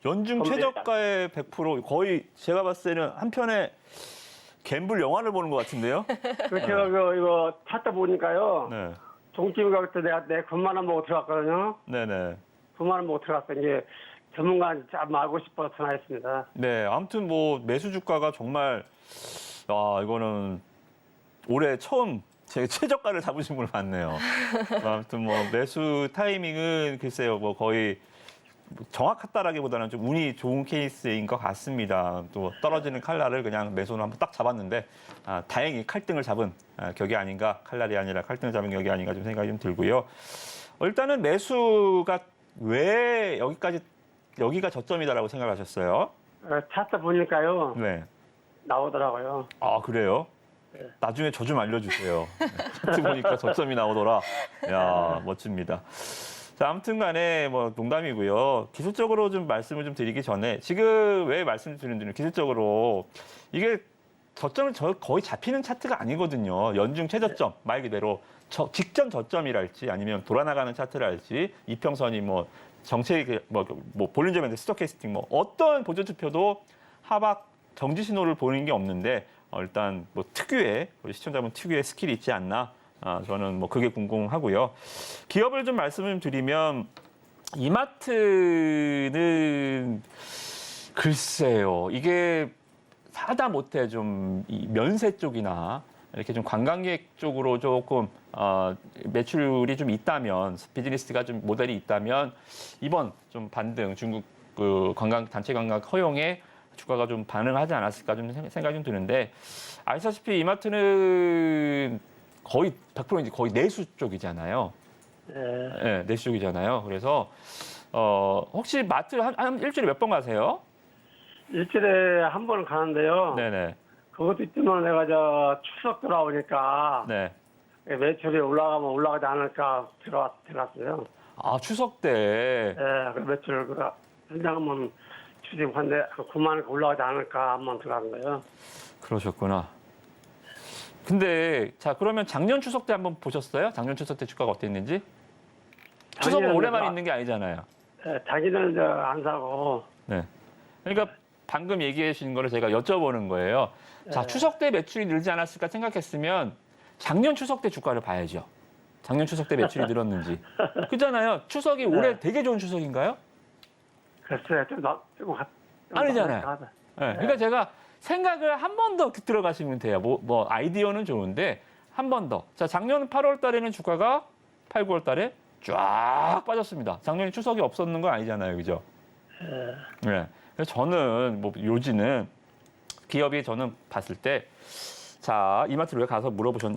연중 검색. 최저가의 100% 거의 제가 봤을 때는 한편에 갬블 영화를 보는 것 같은데요. 그 제가 이거 차트 보니까요. 네. 종점이 갈 때 내가 9만 원 보고 들어갔거든요. 네네. 9만 원 보고 들어갔어요. 이제 전문가한테 좀 알고 싶어서 전화했습니다. 네. 아무튼 뭐 매수 주가가 정말 이거는 올해 처음 제 최저가를 잡으신 분을 봤네요. 아무튼 뭐 매수 타이밍은 글쎄요, 뭐 거의 정확했다라기보다는 좀 운이 좋은 케이스인 것 같습니다. 또 떨어지는 칼날을 그냥 매수로 한번 딱 잡았는데 다행히 칼등을 잡은 격이 아닌가, 칼날이 아니라 칼등을 잡은 격이 아닌가 좀 생각이 좀 들고요. 일단은 매수가 왜 여기가 저점이다라고 생각하셨어요? 차트 보니까요. 네. 나오더라고요. 그래요? 나중에 저 좀 알려주세요. 차트 보니까 저점이 나오더라. 야, 멋집니다. 자, 아무튼 간에 뭐 농담이고요. 기술적으로 좀 말씀을 좀 드리기 전에 지금 왜 말씀드리는 기술적으로 이게 저점을 거의 잡히는 차트가 아니거든요. 연중 최저점 말 그대로 직전 저점이랄지 아니면 돌아나가는 차트랄지 이평선이 뭐 정책 뭐 볼륨저밴드 스토캐스팅 뭐 어떤 보조지표도 하박 정지 신호를 보이는 게 없는데 일단 뭐 특유의 우리 시청자분 특유의 스킬이 있지 않나 저는 뭐 그게 궁금하고요. 기업을 좀 말씀을 드리면 이마트는 글쎄요 이게 하다 못해 좀 이 면세 쪽이나 이렇게 좀 관광객 쪽으로 조금 매출이 좀 있다면 비즈니스가 좀 모델이 있다면 이번 좀 반등 중국 그 단체 관광 허용에 주가가 좀 반응하지 않았을까 좀 생각이 좀 드는데 아시다시피 이마트는 거의 100% 이제 거의 내수 쪽이잖아요. 네, 내수 쪽이잖아요. 그래서 혹시 마트 한 일주일에 몇 번 가세요? 일주일에 한 번 가는데요. 네네. 그것도 있지만 내가 저 추석 돌아오니까 네. 매출이 올라가면 올라가지 않을까 들어갔어요. 아 추석 때. 그 매출 현장하면 추진한데 9만 원 올라가지 않을까 한번 들어간 거예요. 그러셨구나. 근데 자 그러면 작년 추석 때 한번 보셨어요? 작년 추석 때 주가가 어땠는지? 추석은 작년은 올해만 내가- 있는 게 아니잖아요. 자기는 저 안 사고 네. 그러니까 방금 얘기해 주신 거를 제가 여쭤보는 거예요. 자, 추석 때 매출이 늘지 않았을까 생각했으면 작년 추석 때 주가를 봐야죠. 작년 추석 때 매출이 늘었는지. 그잖아요. 추석이 올해 되게 좋은 추석인가요? 글쎄 좀 아니잖아요. 네. 그러니까 제가 생각을 한 번 더 들어가시면 돼요. 뭐 아이디어는 좋은데 한 번 더. 자, 작년 8월 달에는 주가가 8, 9월 달에 쫙 빠졌습니다. 작년에 추석이 없었는 건 아니잖아요. 그죠? 네. 그래서 저는 요지는 기업이 저는 봤을 때 자, 이마트를 왜 가서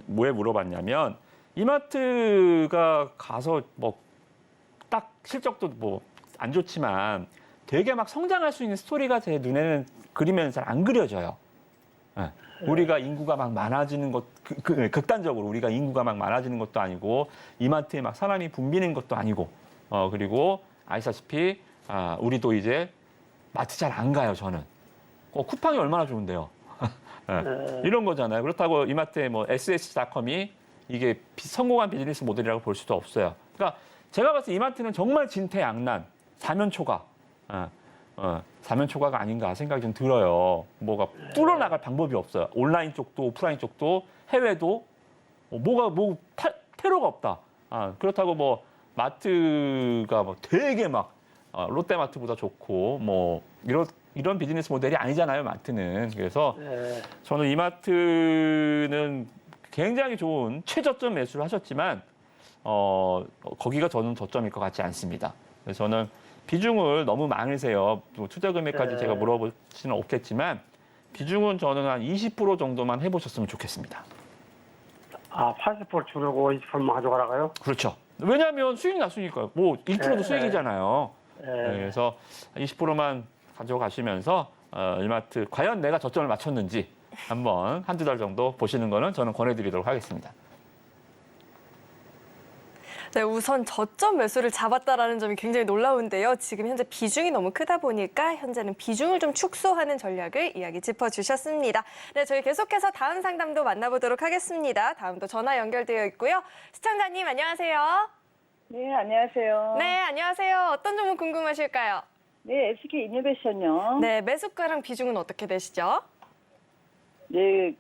왜 물어봤냐면 이마트가 가서 딱 실적도 안 좋지만 되게 막 성장할 수 있는 스토리가 제 눈에는 그리면 잘 안 그려져요. 네. 우리가 인구가 막 많아지는 것, 극단적으로 우리가 인구가 막 많아지는 것도 아니고 이마트에 막 사람이 붐비는 것도 아니고 그리고 아시다시피 우리도 이제 마트 잘 안 가요, 저는. 쿠팡이 얼마나 좋은데요. 네. 이런 거잖아요. 그렇다고 이마트의 SS닷컴이 이게 성공한 비즈니스 모델이라고 볼 수도 없어요. 그러니까 제가 봤을 때 이마트는 정말 진퇴양난, 사면초가, 사면초가가 아닌가 생각이 좀 들어요. 뭐가 뚫어나갈 방법이 없어요. 온라인 쪽도 오프라인 쪽도 해외도 테러가 없다. 그렇다고 마트가 되게 막 롯데마트보다 좋고 이런 비즈니스 모델이 아니잖아요, 마트는. 그래서 저는 이마트는 굉장히 좋은 최저점 매수를 하셨지만 거기가 저는 저점일 것 같지 않습니다. 그래서 저는 비중을 너무 많으세요. 투자 금액까지 제가 물어볼 수는 없겠지만 비중은 저는 한 20% 정도만 해보셨으면 좋겠습니다. 80% 주려고 20%만 가져가라고요? 그렇죠. 왜냐하면 수익이 났으니까요. 1%도 수익이잖아요. 그래서 20%만 가져가시면서 이마트 과연 내가 저점을 맞췄는지 한번 한두 달 정도 보시는 거는 저는 권해드리도록 하겠습니다. 네, 우선 저점 매수를 잡았다라는 점이 굉장히 놀라운데요. 지금 현재 비중이 너무 크다 보니까 현재는 비중을 좀 축소하는 전략을 이야기 짚어주셨습니다. 네, 저희 계속해서 다음 상담도 만나보도록 하겠습니다. 다음도 전화 연결되어 있고요. 시청자님 안녕하세요. 네, 안녕하세요. 네, 안녕하세요. 어떤 종목 궁금하실까요? 네, SK 이노베이션요. 네, 매수가랑 비중은 어떻게 되시죠? 네,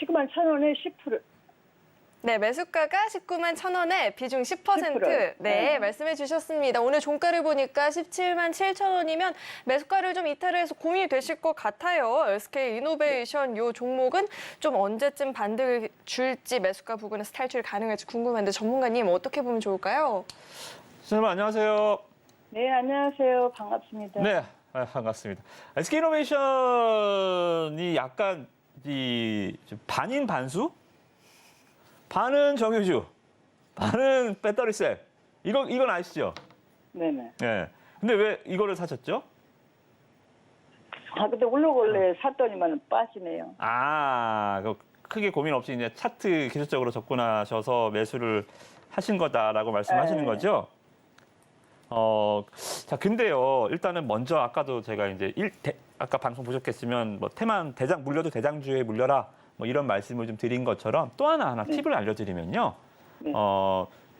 19만 1,000원에 10%. 네, 매수가가 19만 1,000원에 비중 10%. 10%. 네, 말씀해 주셨습니다. 오늘 종가를 보니까 17만 7,000원이면 매수가를 좀 이탈을 해서 고민이 되실 것 같아요. SK 이노베이션 요 종목은 좀 언제쯤 반등을 줄지 매수가 부근에서 탈출 가능할지 궁금한데 전문가님 어떻게 보면 좋을까요? 선생님 안녕하세요. 네, 안녕하세요. 반갑습니다. 네, 반갑습니다. SK 이노베이션이 약간 좀 반인 반수? 반은 정유주, 반은 배터리셀. 이건 아시죠? 네네. 네. 근데 왜 이거를 사셨죠? 근데 원래 샀더니만 빠지네요. 크게 고민 없이 이제 차트 기술적으로 접근하셔서 매수를 하신 거다라고 말씀하시는 네. 거죠? 자, 근데요, 일단은 먼저 아까도 제가 이제 아까 방송 보셨겠으면 태만 대장 물려도 대장주에 물려라. 이런 말씀을 좀 드린 것처럼 또 하나 팁을 알려드리면요. 네.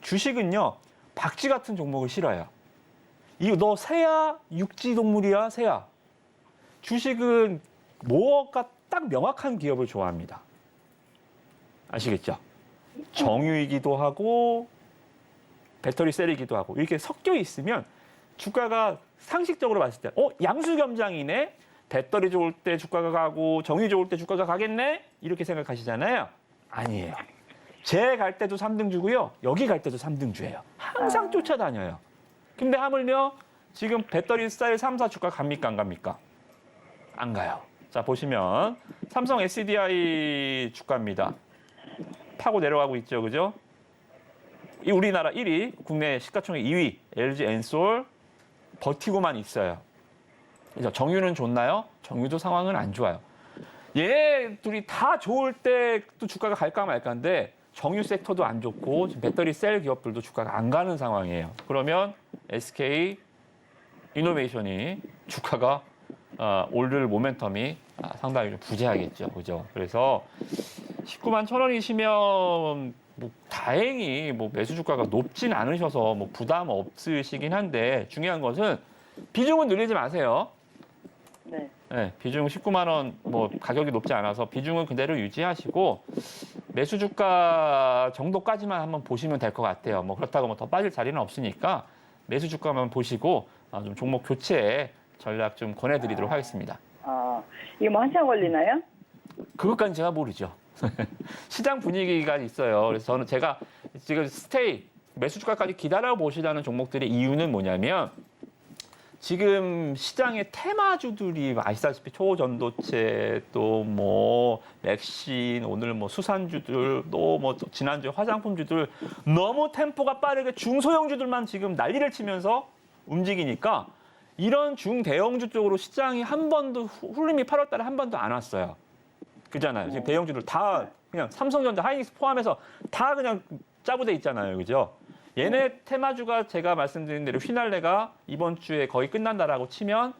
주식은요, 박쥐 같은 종목을 싫어요. 이거 너 새야? 육지 동물이야? 새야? 주식은 뭐가 딱 명확한 기업을 좋아합니다. 아시겠죠? 정유이기도 하고 배터리 셀이기도 하고 이렇게 섞여 있으면 주가가 상식적으로 봤을 때 양수겸장이네? 배터리 좋을 때 주가가 가고 정유 좋을 때 주가가 가겠네? 이렇게 생각하시잖아요. 아니에요. 제 갈 때도 3등주고요. 여기 갈 때도 3등주예요. 항상 쫓아다녀요. 근데 하물며 지금 배터리 스타일 3, 4 주가 갑니까? 안 갑니까? 안 가요. 자, 보시면 삼성 SDI 주가입니다. 파고 내려가고 있죠. 그죠? 이 우리나라 1위, 국내 시가총액 2위, LG 엔솔 버티고만 있어요. 그래서 정유는 좋나요? 정유도 상황은 안 좋아요. 얘 둘이 다 좋을 때 또 주가가 갈까 말까인데 정유 섹터도 안 좋고 지금 배터리 셀 기업들도 주가가 안 가는 상황이에요. 그러면 SK 이노베이션이 주가가 오를 모멘텀이 상당히 좀 부재하겠죠. 그죠? 그래서 19만 1,000원이시면 뭐 다행히 뭐 매수 주가가 높진 않으셔서 뭐 부담 없으시긴 한데 중요한 것은 비중은 늘리지 마세요. 네. 네, 비중 19만 원 뭐 가격이 높지 않아서 비중은 그대로 유지하시고 매수 주가 정도까지만 한번 보시면 될 것 같아요. 뭐 그렇다고 뭐 더 빠질 자리는 없으니까 매수 주가만 보시고 좀 종목 교체 전략 좀 권해드리도록 하겠습니다. 이거 뭐 한참 걸리나요? 그것까지는 제가 모르죠. 시장 분위기가 있어요. 그래서 저는 제가 지금 매수 주가까지 기다려 보시라는 종목들의 이유는 뭐냐면 지금 시장의 테마주들이 아시다시피 초전도체 또 뭐 맥신 오늘 뭐 수산주들 또 뭐 지난주에 화장품주들 너무 템포가 빠르게 중소형주들만 지금 난리를 치면서 움직이니까 이런 중대형주 쪽으로 시장이 한 번도 흐름이 8월 달에 한 번도 안 왔어요. 그잖아요. 지금 대형주들 다 그냥 삼성전자, 하이닉스 포함해서 다 그냥 짜부돼 있잖아요. 그죠? 얘네 테마주가 제가 말씀드린 대로 휘날레가 이번 주에 거의 끝난다라고 치면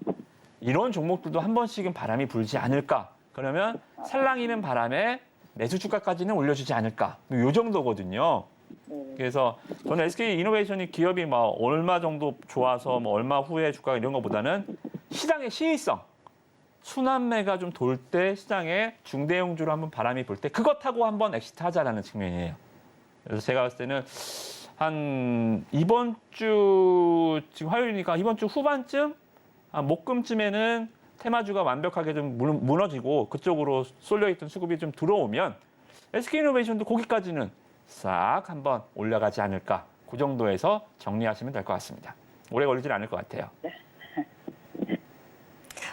이런 종목들도 한 번씩은 바람이 불지 않을까. 그러면 살랑이는 바람에 매수 주가까지는 올려주지 않을까. 이 정도거든요. 그래서 저는 SK 이노베이션이 기업이 막 얼마 정도 좋아서 뭐 얼마 후에 주가 이런 것보다는 시장의 시의성, 순환매가 좀 돌 때 시장에 중대형주로 한번 바람이 불 때 그것 타고 한번 엑시트하자라는 측면이에요. 그래서 제가 봤을 때는 한 이번 주 지금 화요일이니까 이번 주 후반쯤 목금쯤에는 테마주가 완벽하게 좀 무너지고 그쪽으로 쏠려있던 수급이 좀 들어오면 SK이노베이션도 거기까지는 싹 한번 올라가지 않을까. 그 정도에서 정리하시면 될 것 같습니다. 오래 걸리진 않을 것 같아요.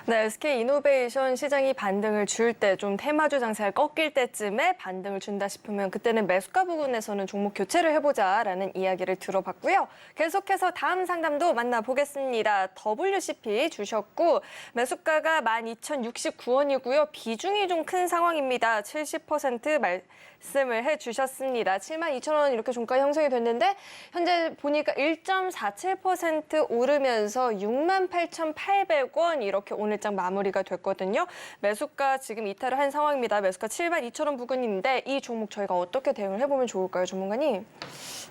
네, SK 이노베이션 시장이 반등을 줄 때 좀 테마주 장세가 꺾일 때쯤에 반등을 준다 싶으면 그때는 매수가 부분에서는 종목 교체를 해보자라는 이야기를 들어봤고요. 계속해서 다음 상담도 만나보겠습니다. WCP 주셨고 매수가가 12,069원이고요. 비중이 좀 큰 상황입니다. 70% 말씀을 해주셨습니다. 72,000원 이렇게 종가 형성이 됐는데 현재 보니까 1.47% 오르면서 68,800원 이렇게 오늘장 마무리가 됐거든요. 매수가 지금 이탈을 한 상황입니다. 매수가 72,000원 부근인데 이 종목 저희가 어떻게 대응을 해보면 좋을까요, 전문가님?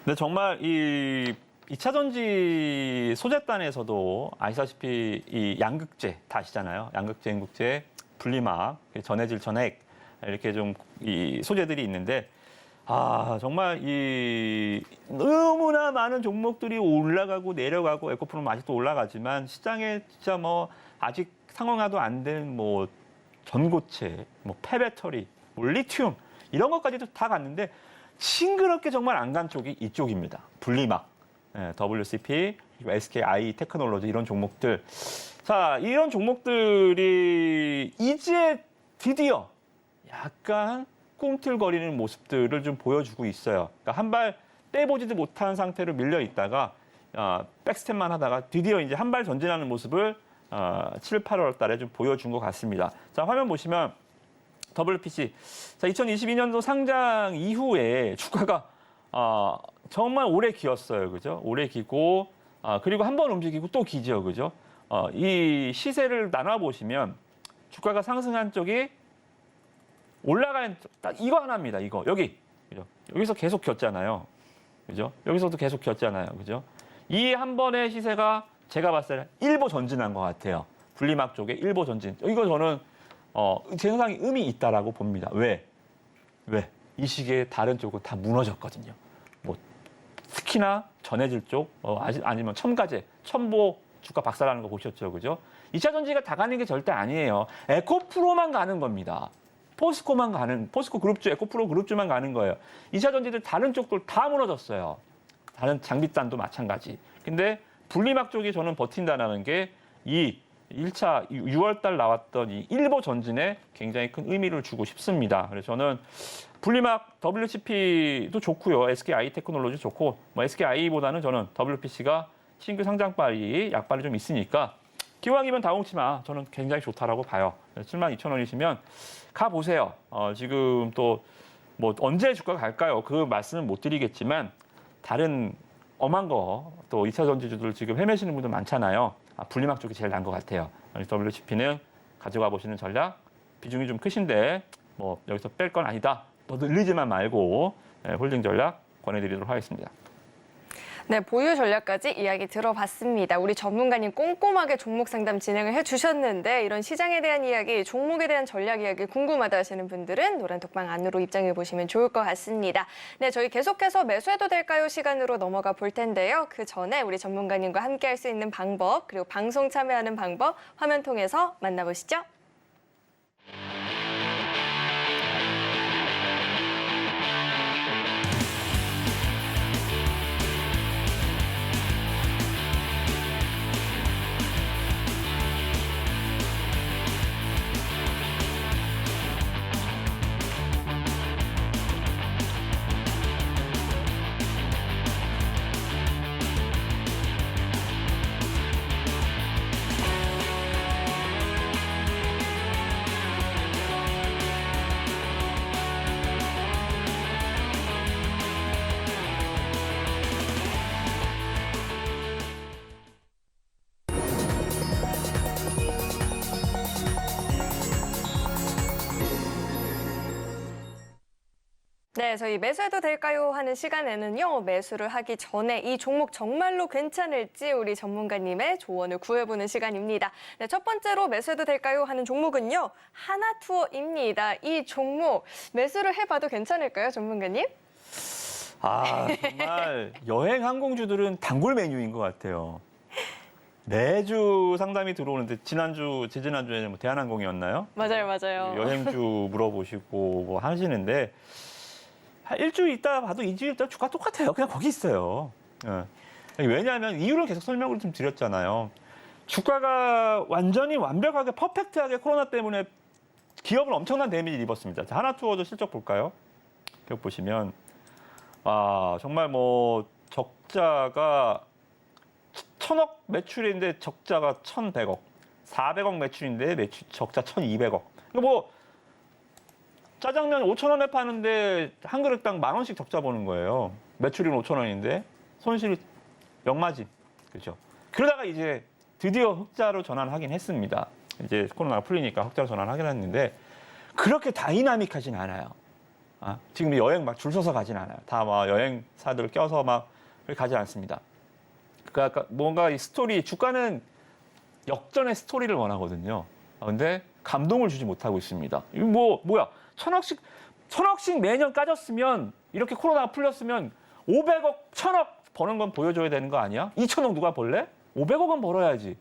근데 정말 이 2차 전지 소재단에서도 아시다시피 이 양극재 다 아시잖아요. 양극재, 인극재, 분리막, 전해질, 전핵 이렇게 좀 이 소재들이 있는데 정말 이 너무나 많은 종목들이 올라가고 내려가고 에코프로는 아직도 올라가지만 시장에 진짜 뭐 아직 상용화도 안 된 뭐 전고체, 뭐 폐배터리, 뭐 리튬 이런 것까지도 다 갔는데 싱그럽게 정말 안 간 쪽이 이쪽입니다. 분리막, WCP, SKI 테크놀로지 이런 종목들. 자, 이런 종목들이 이제 드디어 약간 꿈틀거리는 모습들을 좀 보여주고 있어요. 그러니까 한 발 빼보지도 못한 상태로 밀려 있다가 백스텝만 하다가 드디어 이제 한 발 전진하는 모습을 7, 8월 달에 좀 보여준 것 같습니다. 자, 화면 보시면 WPC. 자, 2022년도 상장 이후에 주가가 정말 오래 기었어요. 그죠? 오래 기고 그리고 한 번 움직이고 또 기죠. 그죠? 이 시세를 나눠 보시면 주가가 상승한 쪽이 올라간 딱 이거 하나입니다. 이거 여기 그죠? 여기서 계속 겼잖아요. 그죠? 여기서도 계속 겼잖아요. 그죠? 이 한 번의 시세가 제가 봤을 때 일보 전진한 것 같아요. 분리막 쪽에 일보 전진. 이거 저는 제 생각에 의미 있다라고 봅니다. 왜? 이 시기에 다른 쪽은 다 무너졌거든요. 뭐 특히나 전해질 쪽, 아니면 첨가제, 첨보 주가 박살나는 거 보셨죠, 그죠? 2차 전지가 다 가는 게 절대 아니에요. 에코프로만 가는 겁니다. 포스코 그룹주, 에코프로 그룹주만 가는 거예요. 2차 전지들 다른 쪽들 다 무너졌어요. 다른 장비단도 마찬가지. 근데 분리막 쪽이 저는 버틴다는 게 이 1차 6월 달 나왔던 이 일보 전진에 굉장히 큰 의미를 주고 싶습니다. 그래서 저는 분리막 WCP도 좋고요. SKI 테크놀로지 좋고 뭐 SKI보다는 저는 WPC가 신규 상장발이 약발이 좀 있으니까 기왕이면 다홍치마 저는 굉장히 좋다라고 봐요. 72,000원이시면 가보세요. 지금 또 뭐 언제 주가 갈까요? 그 말씀은 못 드리겠지만 다른 엄한 거 또 2차 전지주들 지금 헤매시는 분들 많잖아요. 분리막 쪽이 제일 나은 것 같아요. WCP는 가져가 보시는 전략 비중이 좀 크신데 뭐 여기서 뺄 건 아니다. 또 늘리지만 말고 홀딩 전략 권해드리도록 하겠습니다. 네, 보유 전략까지 이야기 들어봤습니다. 우리 전문가님 꼼꼼하게 종목 상담 진행을 해주셨는데 이런 시장에 대한 이야기, 종목에 대한 전략 이야기 궁금하다 하시는 분들은 노란톡방 안으로 입장해 보시면 좋을 것 같습니다. 네, 저희 계속해서 매수해도 될까요? 시간으로 넘어가 볼 텐데요. 그 전에 우리 전문가님과 함께 할 수 있는 방법, 그리고 방송 참여하는 방법 화면 통해서 만나보시죠. 네, 저희 매수해도 될까요? 하는 시간에는요, 매수를 하기 전에 이 종목 정말로 괜찮을지 우리 전문가님의 조언을 구해보는 시간입니다. 네, 첫 번째로 매수해도 될까요? 하는 종목은요, 하나투어입니다. 이 종목 매수를 해봐도 괜찮을까요, 전문가님? 정말 여행 항공주들은 단골 메뉴인 것 같아요. 매주 상담이 들어오는데 지지난주에는 뭐 대한항공이었나요? 맞아요. 여행주 물어보시고 뭐 하시는데 한 일주일 있다 봐도 2주일 있다 주가 똑같아요. 그냥 거기 있어요. 왜냐하면 이유를 계속 설명을 좀 드렸잖아요. 주가가 완벽하게 퍼펙트하게 코로나 때문에 기업을 엄청난 데미지를 입었습니다. 자, 하나투어도 실적 볼까요? 기업 보시면 정말 뭐 적자가 1,000억 매출인데 적자가 1,100억, 400억 매출인데 적자 1,200억. 뭐 짜장면 5,000원에 파는데 한 그릇당 10,000원씩 적자 보는 거예요. 매출은 5,000원인데 손실이 역마진. 그렇죠. 그러다가 이제 드디어 흑자로 전환하긴 했습니다. 이제 코로나가 풀리니까 흑자로 전환하긴 했는데 그렇게 다이나믹하진 않아요. 지금 여행 막 줄 서서 가진 않아요. 다 막 여행사들 껴서 막 그렇게 가지 않습니다. 그러니까 뭔가 이 스토리, 주가는 역전의 스토리를 원하거든요. 근데 감동을 주지 못하고 있습니다. 이거 뭐야? 1,000억씩 매년 까졌으면 이렇게 코로나가 풀렸으면 500억, 1,000억 버는 건 보여줘야 되는 거 아니야? 2,000억 누가 벌래? 500억은 벌어야지.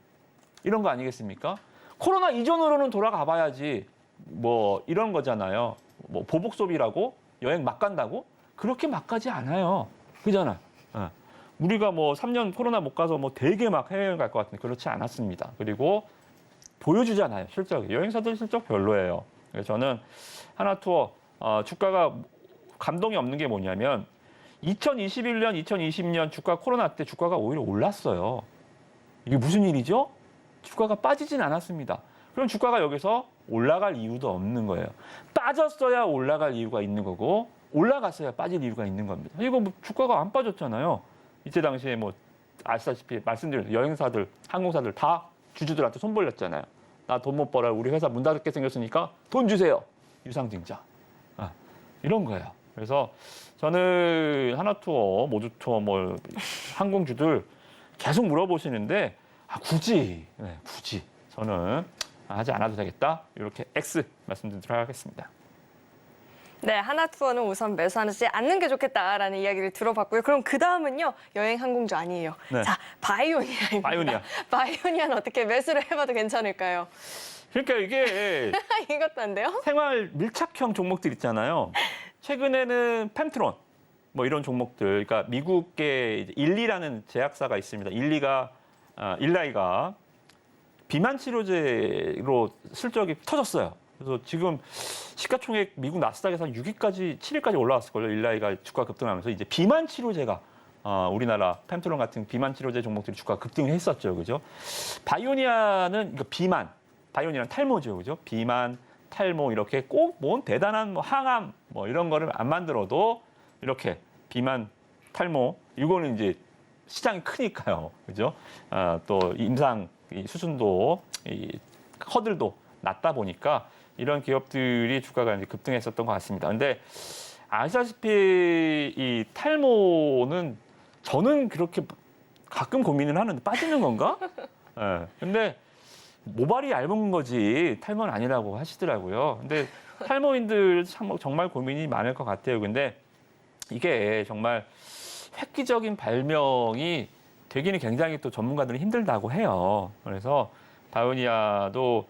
이런 거 아니겠습니까? 코로나 이전으로는 돌아가 봐야지. 뭐 이런 거잖아요. 뭐 보복 소비라고 여행 막 간다고? 그렇게 막 가지 않아요. 그잖아. 우리가 뭐 3년 코로나 못 가서 뭐 되게 막 해외여행 갈 것 같은데 그렇지 않았습니다. 그리고 보여주잖아요. 실적이. 여행사들 실적 별로예요. 그래서 저는 하나투어 주가가 감동이 없는 게 뭐냐면 2021년, 2020년 주가 코로나 때 주가가 오히려 올랐어요. 이게 무슨 일이죠? 주가가 빠지진 않았습니다. 그럼 주가가 여기서 올라갈 이유도 없는 거예요. 빠졌어야 올라갈 이유가 있는 거고 올라갔어야 빠질 이유가 있는 겁니다. 이거 뭐 주가가 안 빠졌잖아요. 이때 당시에 뭐 아시다시피 말씀드린 여행사들, 항공사들 다 주주들한테 손 벌렸잖아요. 나 돈 못 벌어요. 우리 회사 문 닫게 생겼으니까 돈 주세요. 유상증자. 이런 거예요. 그래서 저는 하나투어, 모두투어, 뭐 항공주들 계속 물어보시는데 굳이 저는 하지 않아도 되겠다. 이렇게 X 말씀드리도록 하겠습니다. 네, 하나투어는 우선 매수하지 않는 게 좋겠다라는 이야기를 들어봤고요. 그럼 그 다음은요, 여행 항공주 아니에요. 네. 자, 바이오니아입니다. 바이오니아는 어떻게 매수를 해봐도 괜찮을까요? 그러니까 이게 이것도 안 돼요? 생활 밀착형 종목들 있잖아요. 최근에는 펜트론 뭐 이런 종목들, 그러니까 미국의 일리라는 제약사가 있습니다. 일라이가 비만 치료제로 실적이 터졌어요. 그래서 지금 시가총액 미국 나스닥에서 6위까지 7위까지 올라왔을걸요. 일라이가 주가 급등하면서 이제 비만 치료제가 우리나라 펜트론 같은 비만 치료제 종목들이 주가 급등했었죠, 그죠? 바이오니아는 그러니까 바이오니아는 탈모죠, 그죠? 비만, 탈모 이렇게 꼭 뭔 대단한 뭐 항암 뭐 이런 거를 안 만들어도 이렇게 비만, 탈모 이거는 이제 시장이 크니까요, 그죠? 또 임상 수준도 허들도 낮다 보니까 이런 기업들이 주가가 이제 급등했었던 것 같습니다. 근데 아시다시피 이 탈모는 저는 그렇게 가끔 고민을 하는데 빠지는 건가? 예. 근데 모발이 얇은 거지 탈모는 아니라고 하시더라고요. 근데 탈모인들 정말 고민이 많을 것 같아요. 근데 이게 정말 획기적인 발명이 되기는 굉장히 또 전문가들은 힘들다고 해요. 그래서 바이오니아도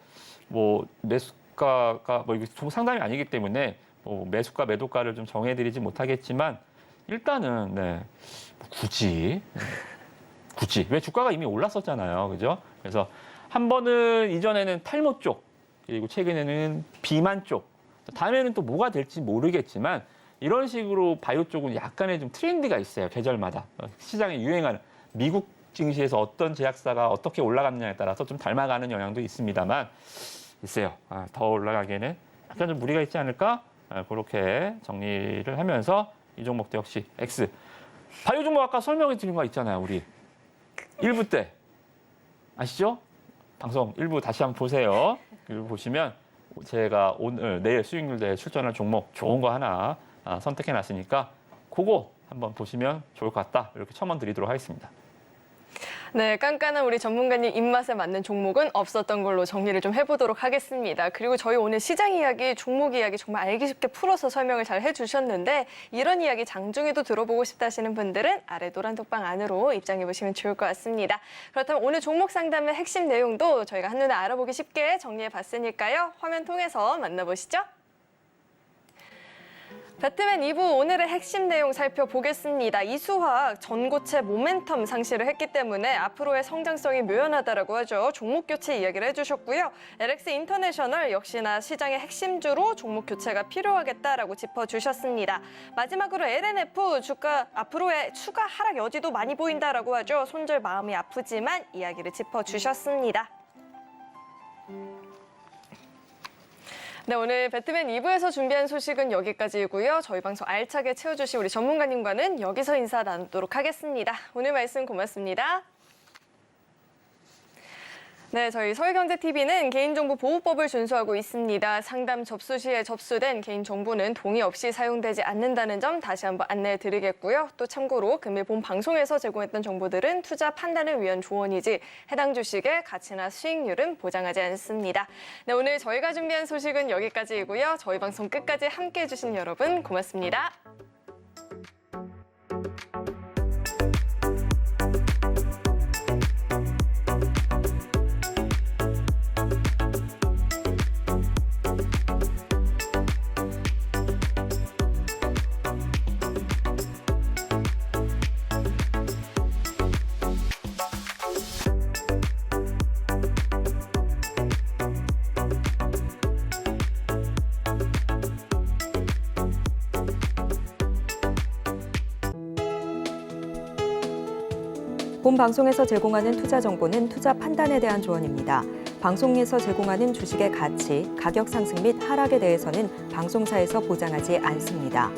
뭐 매수가가 뭐 이게 상담이 아니기 때문에 뭐 매수가 매도가를 좀 정해드리지 못하겠지만 일단은 네, 굳이 왜 주가가 이미 올랐었잖아요, 그죠? 그래서 한 번은 이전에는 탈모 쪽 그리고 최근에는 비만 쪽 다음에는 또 뭐가 될지 모르겠지만 이런 식으로 바이오 쪽은 약간의 좀 트렌드가 있어요, 계절마다 시장에 유행하는 미국 증시에서 어떤 제약사가 어떻게 올라갔느냐에 따라서 좀 닮아가는 영향도 있습니다만 있어요. 더 올라가기에는 약간 좀 무리가 있지 않을까? 그렇게 정리를 하면서 이 종목도 역시 X. 바이오 종목 아까 설명해 드린 거 있잖아요, 우리 1부 때 아시죠? 방송 1부 다시 한번 보세요. 1부 보시면 제가 내일 수익률대에 출전할 종목 좋은 거 하나 선택해 놨으니까 그거 한번 보시면 좋을 것 같다. 이렇게 첨언 드리도록 하겠습니다. 네, 깐깐한 우리 전문가님 입맛에 맞는 종목은 없었던 걸로 정리를 좀 해보도록 하겠습니다. 그리고 저희 오늘 시장 이야기, 종목 이야기 정말 알기 쉽게 풀어서 설명을 잘 해주셨는데 이런 이야기 장중에도 들어보고 싶다 하시는 분들은 아래 노란 톡방 안으로 입장해보시면 좋을 것 같습니다. 그렇다면 오늘 종목 상담의 핵심 내용도 저희가 한눈에 알아보기 쉽게 정리해봤으니까요. 화면 통해서 만나보시죠. 배트맨 2부 오늘의 핵심 내용 살펴보겠습니다. 이수화학 전고체 모멘텀 상실을 했기 때문에 앞으로의 성장성이 묘연하다라고 하죠. 종목 교체 이야기를 해주셨고요. LX 인터내셔널 역시나 시장의 핵심주로 종목 교체가 필요하겠다라고 짚어주셨습니다. 마지막으로 LNF 주가 앞으로의 추가 하락 여지도 많이 보인다라고 하죠. 손절 마음이 아프지만 이야기를 짚어주셨습니다. 네, 오늘 배트맨 2부에서 준비한 소식은 여기까지이고요. 저희 방송 알차게 채워주신 우리 전문가님과는 여기서 인사 나누도록 하겠습니다. 오늘 말씀 고맙습니다. 네, 저희 서울경제TV는 개인정보보호법을 준수하고 있습니다. 상담 접수 시에 접수된 개인정보는 동의 없이 사용되지 않는다는 점 다시 한번 안내해드리겠고요. 또 참고로 금일 본 방송에서 제공했던 정보들은 투자 판단을 위한 조언이지 해당 주식의 가치나 수익률은 보장하지 않습니다. 네, 오늘 저희가 준비한 소식은 여기까지이고요. 저희 방송 끝까지 함께해 주신 여러분 고맙습니다. 본 방송에서 제공하는 투자 정보는 투자 판단에 대한 조언입니다. 방송에서 제공하는 주식의 가치, 가격 상승 및 하락에 대해서는 방송사에서 보장하지 않습니다.